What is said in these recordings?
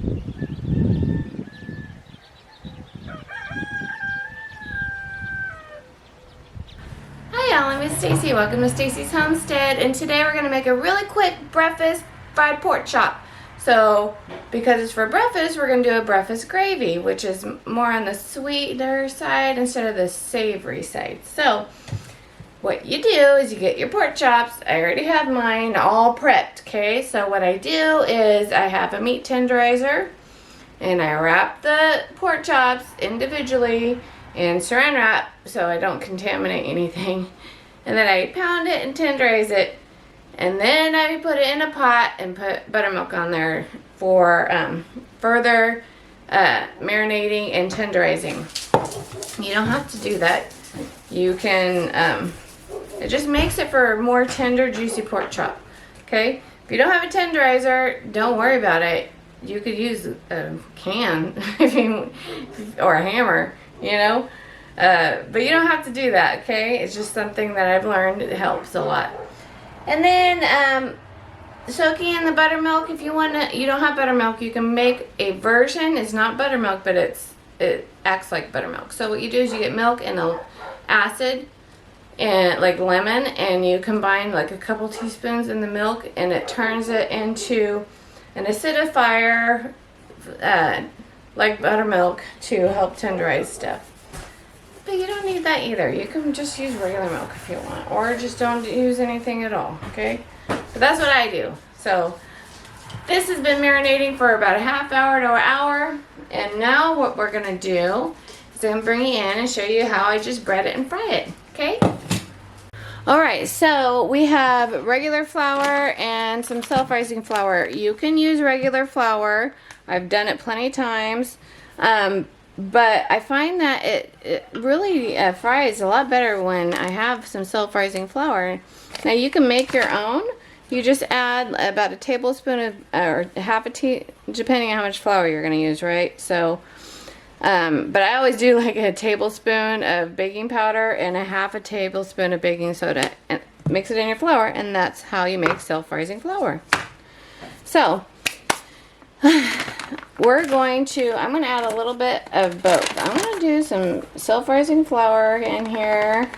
Hi y'all, I'm Miss Stacy. Welcome to Stacy's Homestead, and today we're going to make a really quick breakfast fried pork chop. So, because it's for breakfast, we're going to do a breakfast gravy, which is more on the sweeter side instead of the savory side. So, what you do is you get your pork chops. I already have mine all prepped, okay? So what I do is I have a meat tenderizer, and I wrap the pork chops individually in saran wrap so I don't contaminate anything. And then I pound it and tenderize it. And then I put it in a pot and put buttermilk on there for further marinating and tenderizing. You don't have to do that. You can, it just makes it for a more tender, juicy pork chop. Okay? If you don't have a tenderizer, don't worry about it. You could use a can or a hammer, you know? But you don't have to do that, okay? It's just something that I've learned. It helps a lot. And then soaking in the buttermilk. If you want to, you don't have buttermilk, you can make a version. It's not buttermilk, but it acts like buttermilk. So what you do is you get milk and acid and like lemon, and you combine like a couple teaspoons in the milk, and it turns it into an acidifier like buttermilk to help tenderize stuff. But you don't need that either. You can just use regular milk if you want, or just don't use anything at all, okay? But that's what I do. So this has been marinating for about a half hour to an hour, and now what we're gonna do is I'm gonna bring it in and show you how I just bread it and fry it, okay? Alright, so we have regular flour and some self-rising flour. You can use regular flour. I've done it plenty of times. But I find that it really fries a lot better when I have some self-rising flour. Now you can make your own. You just add about a tablespoon of, or half a depending on how much flour you're going to use, right? So, but I always do like a tablespoon of baking powder and a half a tablespoon of baking soda, and mix it in your flour, and that's how you make self-rising flour. So, I'm going to add a little bit of both. I'm going to do some self-rising flour in here,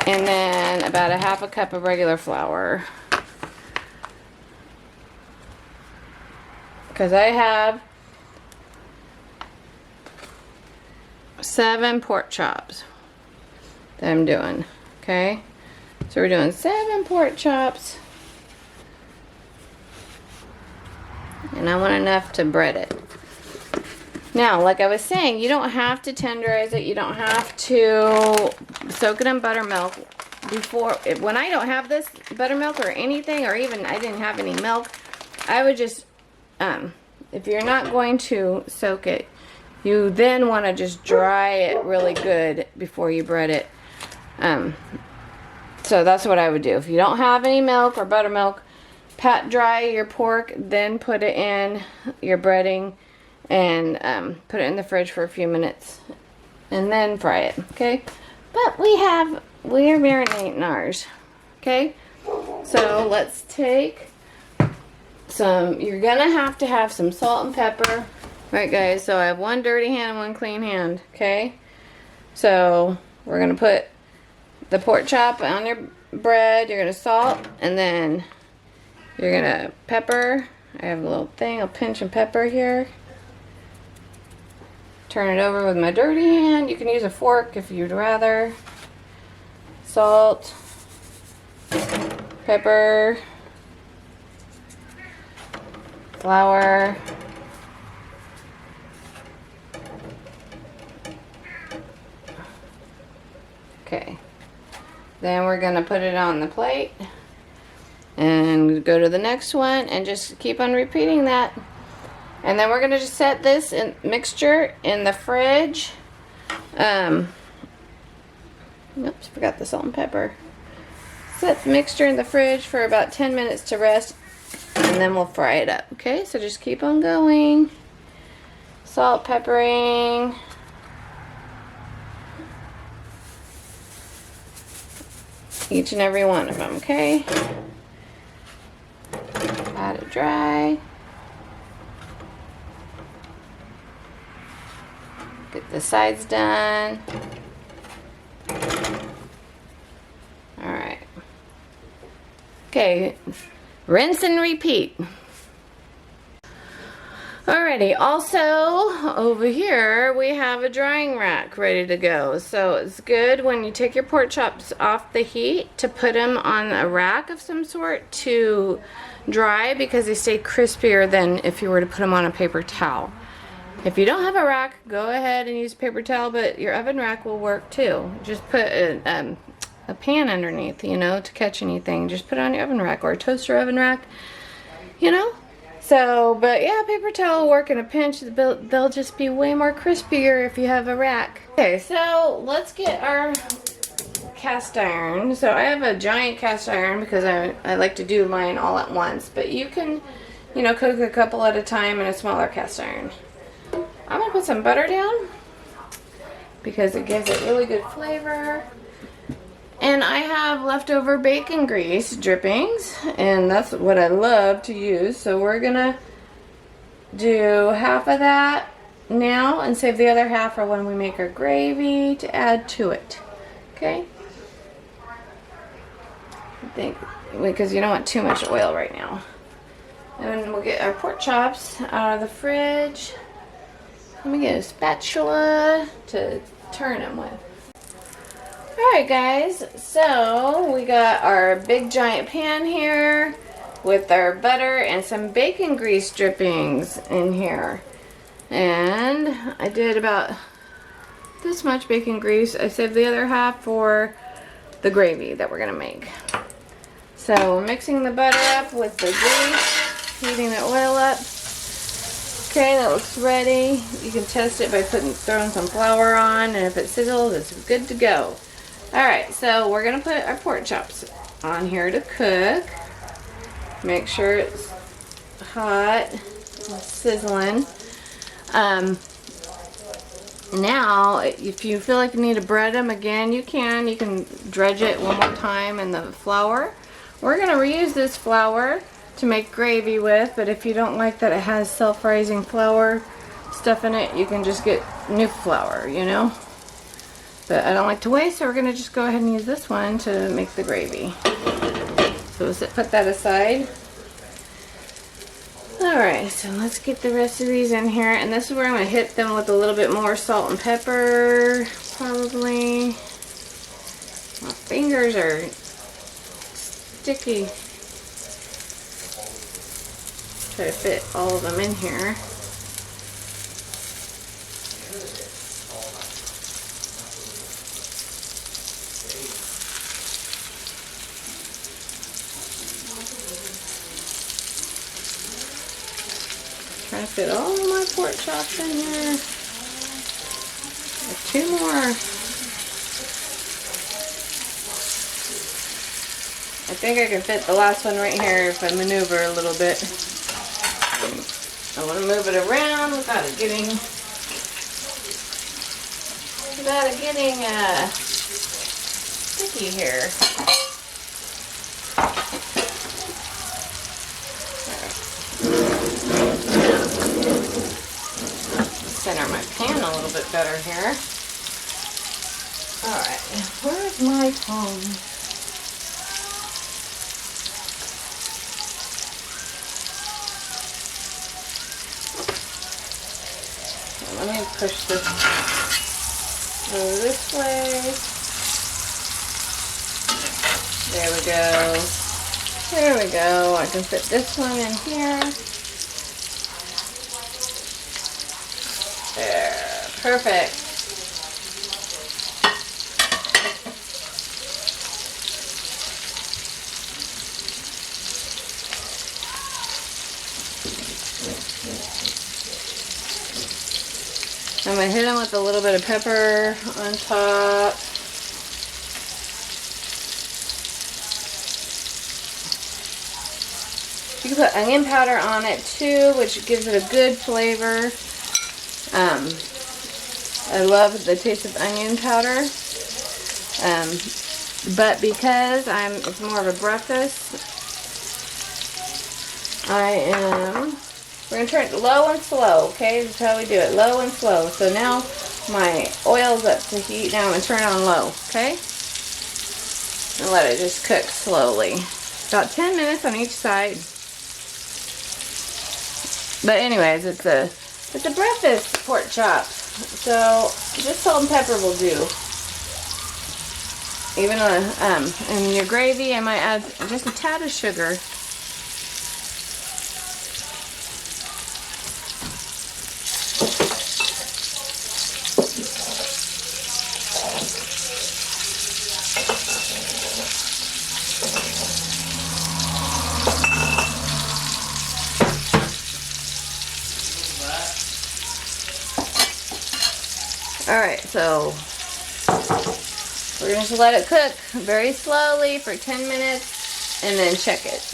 and then about a half a cup of regular flour. Because I have 7 pork chops that I'm doing, okay? So we're doing 7 pork chops. And I want enough to bread it. Now, like I was saying, you don't have to tenderize it. You don't have to soak it in buttermilk before. When I don't have this buttermilk or anything, or even I didn't have any milk, I would just, if you're not going to soak it, you then want to just dry it really good before you bread it. So that's what I would do. If you don't have any milk or buttermilk, pat dry your pork, then put it in your breading, and put it in the fridge for a few minutes, and then fry it, okay? But we are marinating ours, okay? So let's take some, you're gonna have to have some salt and pepper, right guys? So I have one dirty hand and one clean hand, okay? So we're gonna put the pork chop on your bread, you're gonna salt, and then you're gonna pepper. I have a little thing, a pinch of pepper here. Turn it over with my dirty hand. You can use a fork if you'd rather. Salt, pepper, flour, okay. Then we're gonna put it on the plate and go to the next one and just keep on repeating that. And then we're gonna just set this mixture in the fridge. Oops, forgot the salt and pepper. Set the mixture in the fridge for about 10 minutes to rest, and then we'll fry it up. Okay, so just keep on going. Salt, peppering. Each and every one of them, okay? Let it dry. Get the sides done. Alright. Okay, rinse and repeat. Alrighty, also over here we have a drying rack ready to go. So it's good when you take your pork chops off the heat to put them on a rack of some sort to dry, because they stay crispier than if you were to put them on a paper towel. If you don't have a rack, go ahead and use a paper towel, but your oven rack will work too. Just put a pan underneath, you know, to catch anything. Just put it on your oven rack or a toaster oven rack, you know. So, but yeah, paper towel will work in a pinch. They'll just be way more crispier if you have a rack. Okay, so let's get our cast iron. So I have a giant cast iron because I like to do mine all at once. But you can, you know, cook a couple at a time in a smaller cast iron. I'm going to put some butter down because it gives it really good flavor. And I have leftover bacon grease drippings, and that's what I love to use. So we're gonna do half of that now and save the other half for when we make our gravy to add to it. Okay? I think, because you don't want too much oil right now. And then we'll get our pork chops out of the fridge. Let me get a spatula to turn them with. Alright guys, so we got our big giant pan here with our butter and some bacon grease drippings in here. And I did about this much bacon grease. I saved the other half for the gravy that we're going to make. So we're mixing the butter up with the grease, heating the oil up. Okay, that looks ready. You can test it by throwing some flour on, and if it sizzles, it's good to go. Alright, so we're going to put our pork chops on here to cook. Make sure it's hot, sizzling. Now, if you feel like you need to bread them again, you can. You can dredge it one more time in the flour. We're going to reuse this flour to make gravy with, but if you don't like that it has self-rising flour stuff in it, you can just get new flour, you know. But I don't like to waste, so we're going to just go ahead and use this one to make the gravy. So we'll put that aside. Alright, so let's get the rest of these in here. And this is where I'm going to hit them with a little bit more salt and pepper, probably. My fingers are sticky. Try to fit all of them in here. Try to fit all of my pork chops in here. Two more. I think I can fit the last one right here if I maneuver a little bit. I want to move it around without it getting sticky here. Center my pan a little bit better here. Alright, where's my phone? Let me push this over this way. There we go. There we go. I can fit this one in here. There. Perfect. I'm going to hit them with a little bit of pepper on top. You can put onion powder on it too, which gives it a good flavor. I love the taste of onion powder. But because it's more of a breakfast, we're going to turn it low and slow, okay? This is how we do it, low and slow. So now my oil's up to heat. Now I'm going to turn it on low, okay? And let it just cook slowly. About 10 minutes on each side. But anyways, it's a breakfast pork chop. So just salt and pepper will do. Even in your gravy, I might add just a tad of sugar. Alright, so we're going to just let it cook very slowly for 10 minutes and then check it.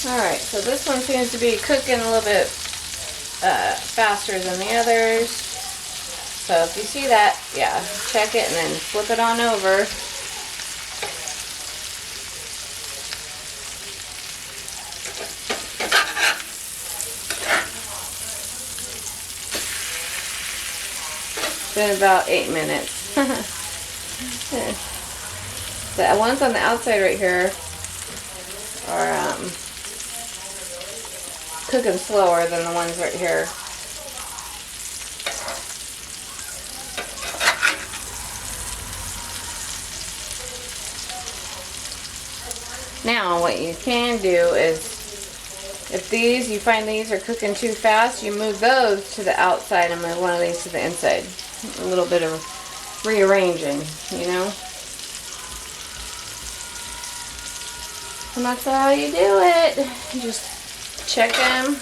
Alright, so this one seems to be cooking a little bit faster than the others. So if you see that, yeah, check it and then flip it on over. Been about 8 minutes. The ones on the outside right here are cooking slower than the ones right here. Now what you can do is, if you find these are cooking too fast, you move those to the outside and move one of these to the inside. A little bit of rearranging, you know. And that's how you do it. You just check them.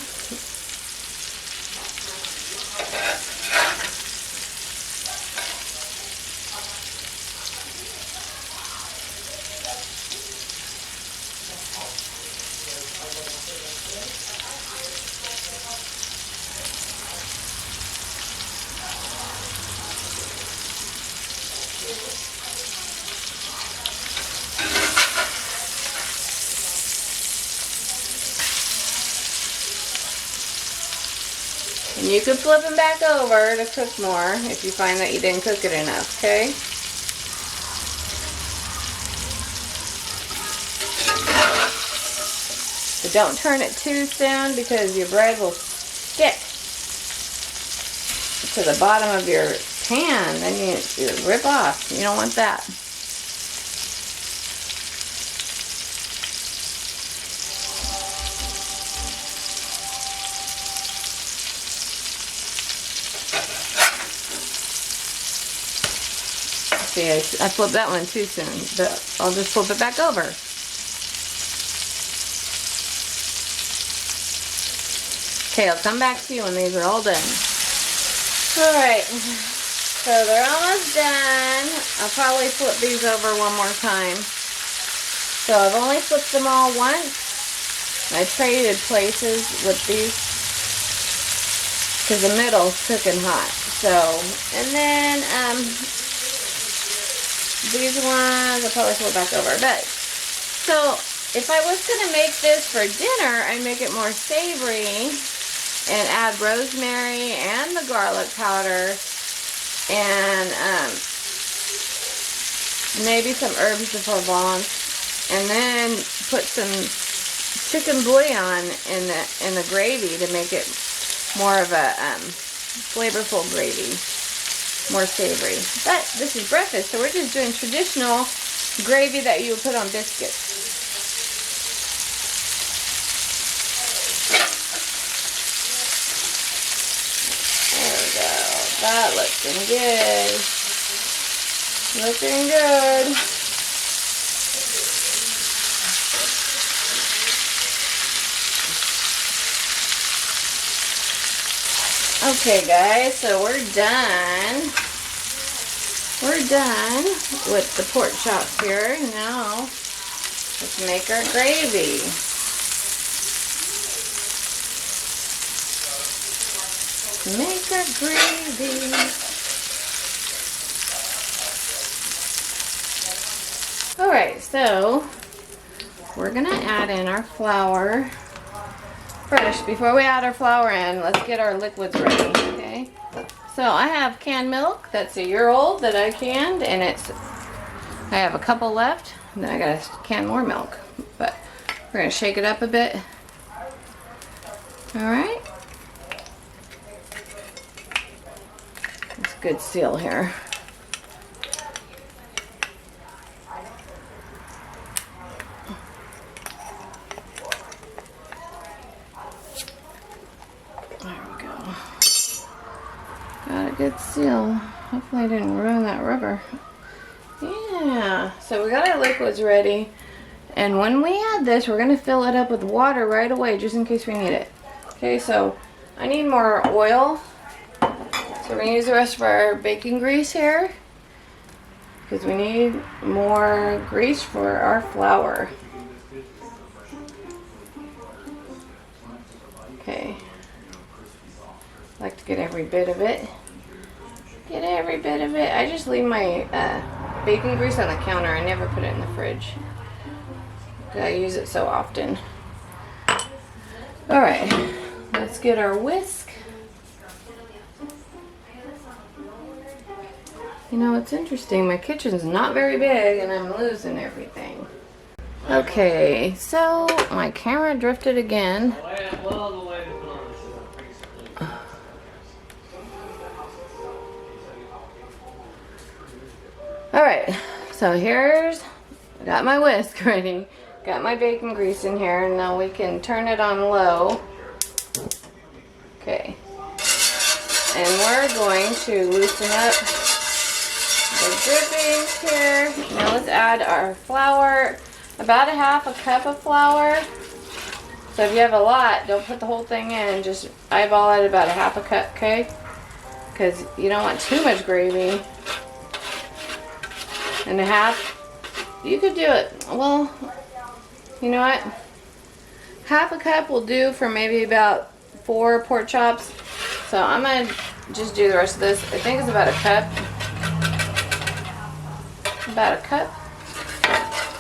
And you can flip them back over to cook more if you find that you didn't cook it enough, okay? But don't turn it too soon because your bread will stick to the bottom of your pan. Then you rip off. You don't want that. See, I flipped that one too soon, but I'll just flip it back over. Okay, I'll come back to you when these are all done. Alright, so they're almost done. I'll probably flip these over one more time. So I've only flipped them all once. I traded places with these because the middle's cooking hot. So, and then, these ones I'll probably flip back over. But, so, if I was going to make this for dinner, I'd make it more savory and add rosemary and the garlic powder and maybe some herbs de Provence, and then put some chicken bouillon in the gravy to make it more of a flavorful gravy. More savory. But this is breakfast, so we're just doing traditional gravy that you would put on biscuits. There we go. That looking good. Looking good. Okay guys, so we're done. We're done with the pork chops here. Now, let's make our gravy. Make our gravy. Alright, so we're gonna add in our flour. First, before we add our flour in, let's get our liquids ready, okay? So I have canned milk that's a year old that I canned, and I have a couple left, and then I gotta can more milk. But we're gonna shake it up a bit. All right. It's a good seal here. There we go. Got a good seal. Hopefully I didn't ruin that rubber. Yeah, so we got our liquids ready. And when we add this, we're gonna fill it up with water right away, just in case we need it. Okay, so I need more oil. So we're gonna use the rest of our bacon grease here, because we need more grease for our flour. Okay. I like to get every bit of it. Get every bit of it. I just leave my bacon grease on the counter. I never put it in the fridge. I use it so often. Alright, let's get our whisk. You know, it's interesting. My kitchen's not very big and I'm losing everything. Okay, so my camera drifted again. Alright, so I got my whisk ready. Got my bacon grease in here, and now we can turn it on low. Okay. And we're going to loosen up the drippings here. Now let's add our flour. About a half a cup of flour. So if you have a lot, don't put the whole thing in. Just eyeball it about a half a cup, okay? Because you don't want too much gravy. And a half. You could do it. Well, you know what? Half a cup will do for maybe about 4 pork chops. So I'm going to just do the rest of this. I think it's about a cup. About a cup.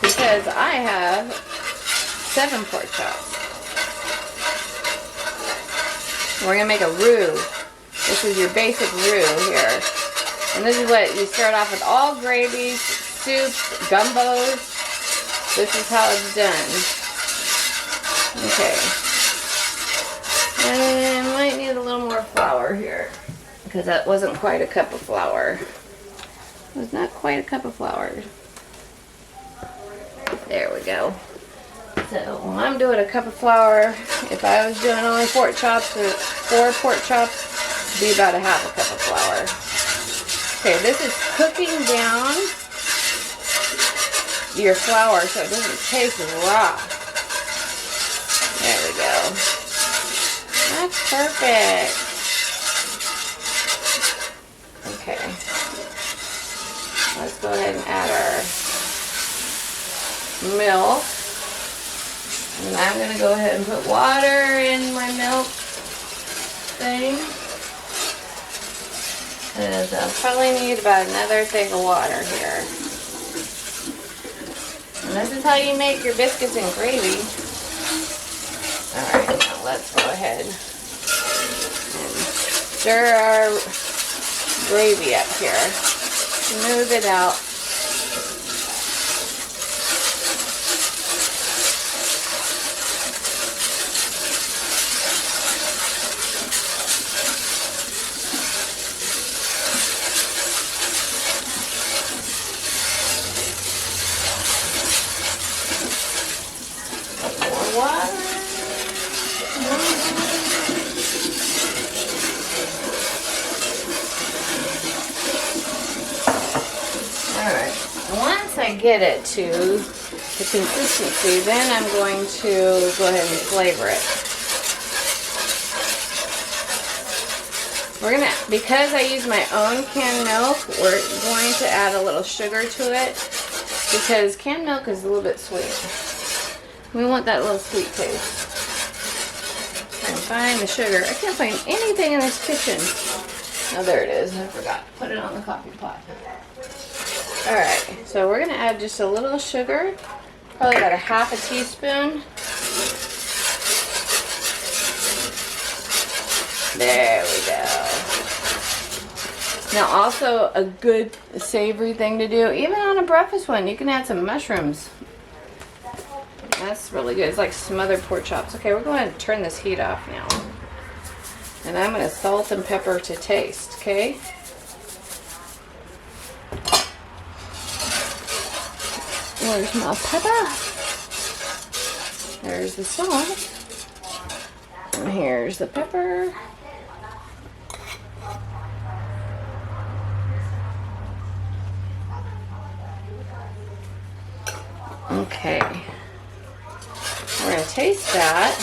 Because I have 7 pork chops. We're going to make a roux. This is your basic roux here. And this is what you start off with: all gravies, soups, gumbos. This is how it's done. Okay. And I might need a little more flour here, because that wasn't quite a cup of flour. It was not quite a cup of flour. There we go. So when I'm doing a cup of flour, if I was doing only pork chops or 4 pork chops, it'd be about a half a cup of flour. Okay, this is cooking down your flour so it doesn't taste raw. There we go. That's perfect. Okay. Let's go ahead and add our milk. And I'm going to go ahead and put water in my milk thing. Because I'll probably need about another thing of water here. And this is how you make your biscuits and gravy. Alright, now let's go ahead and stir our gravy up here. Smooth it out. Get it to the consistency, then I'm going to go ahead and flavor it. Because I use my own canned milk, we're going to add a little sugar to it, because canned milk is a little bit sweet. We want that little sweet taste. And find the sugar. I can't find anything in this kitchen. Oh, there it is. I forgot to put it on the coffee pot. Alright, so we're going to add just a little sugar, probably about a half a teaspoon. There we go. Now also a good savory thing to do, even on a breakfast one, you can add some mushrooms. That's really good. It's like smothered pork chops. Okay, we're going to turn this heat off now. And I'm going to salt and pepper to taste, okay? Where's my pepper? There's the salt. And here's the pepper. Okay. We're going to taste that.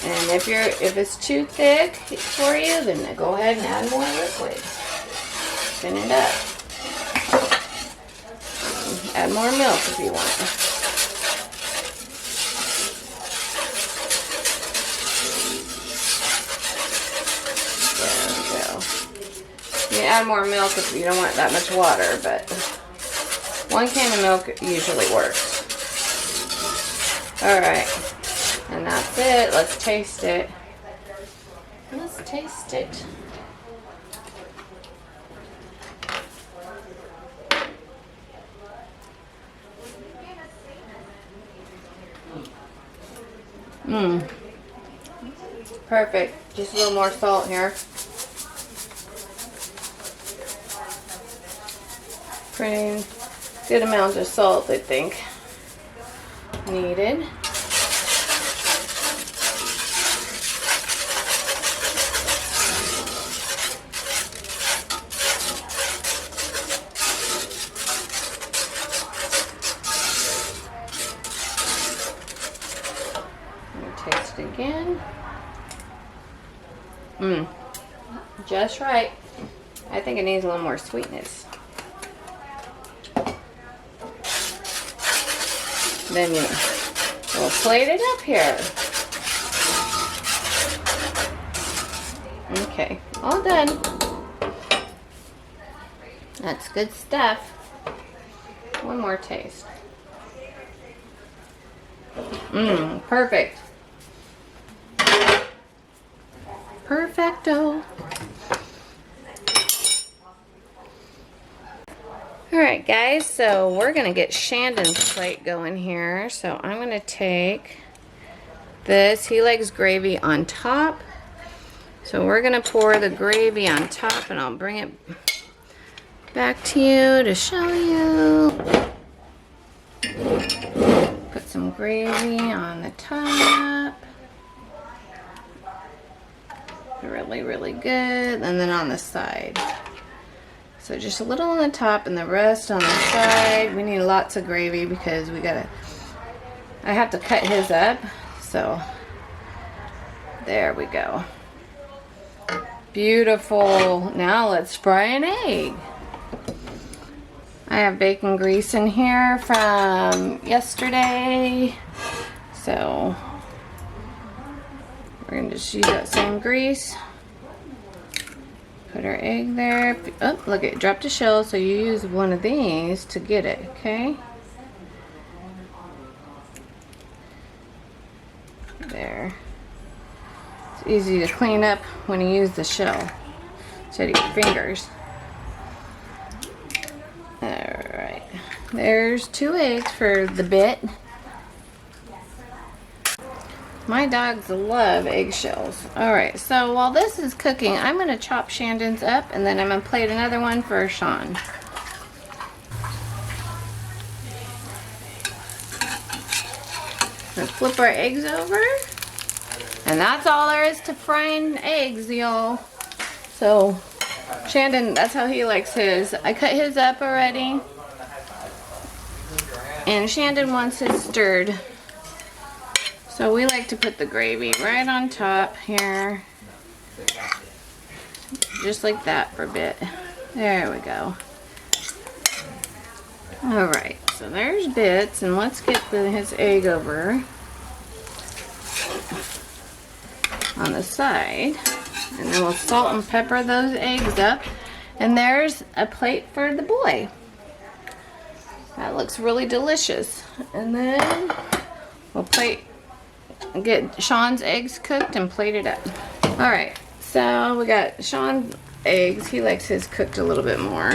And if it's too thick for you, then go ahead and add more liquid. Thin it up. Add more milk if you want. There we go. You add more milk if you don't want that much water, but 1 can of milk usually works. Alright. And that's it. Let's taste it. Let's taste it. Mmm. Perfect. Just a little more salt here. Pretty good amount of salt, I think, needed. Taste it again. Just right. I think it needs a little more sweetness. Then we'll plate it up here. Okay, all done. That's good stuff. One more taste. Perfect. Perfecto. Alright guys, so we're going to get Shandon's plate going here. So I'm going to take this. He likes gravy on top. So we're going to pour the gravy on top, and I'll bring it back to you to show you. Put some gravy on the top. Really, really good. And then on the side. So just a little on the top and the rest on the side. We need lots of gravy because I have to cut his up. So there we go. Beautiful. Now let's fry an egg. I have bacon grease in here from yesterday. So we're going to just use that same grease. Put our egg there. Oh, look, it dropped a shell, so you use one of these to get it, okay? There. It's easy to clean up when you use the shell instead of your fingers. Alright. There's 2 eggs for the bit. My dogs love eggshells. Alright, so while this is cooking, I'm going to chop Shandon's up, and then I'm going to plate another one for Sean. Let's flip our eggs over. And that's all there is to frying eggs, y'all. So, Shandon, that's how he likes his. I cut his up already. And Shandon wants his stirred. So we like to put the gravy right on top here. Just like that for a bit. There we go. Alright, so there's bits, and let's get his egg over on the side. And then we'll salt and pepper those eggs up. And there's a plate for the boy. That looks really delicious. And then we'll plate get Sean's eggs cooked and plated up. All right, so we got Sean's eggs. He likes his cooked a little bit more.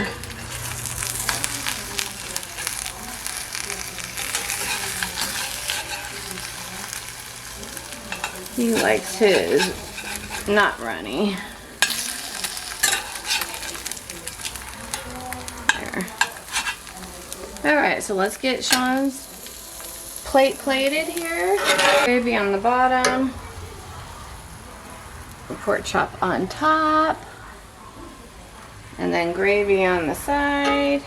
He likes his not runny. There. All right, so let's get Sean's plate plated here. Gravy on the bottom. Pork chop on top. And then gravy on the side.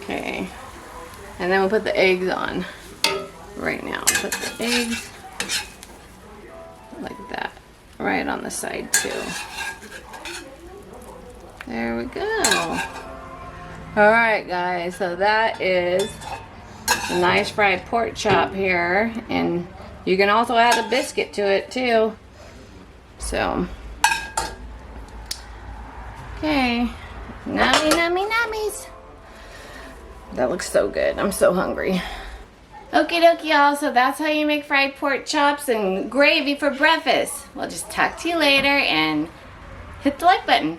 Okay. And then we'll put the eggs on right now. Put the eggs like that. Right on the side too. There we go. Alright guys, so that is a nice fried pork chop here. And you can also add a biscuit to it too. So, okay. Nummy, nummy, nummies. That looks so good. I'm so hungry. Okie dokie y'all, so that's how you make fried pork chops and gravy for breakfast. We'll just talk to you later and hit the like button.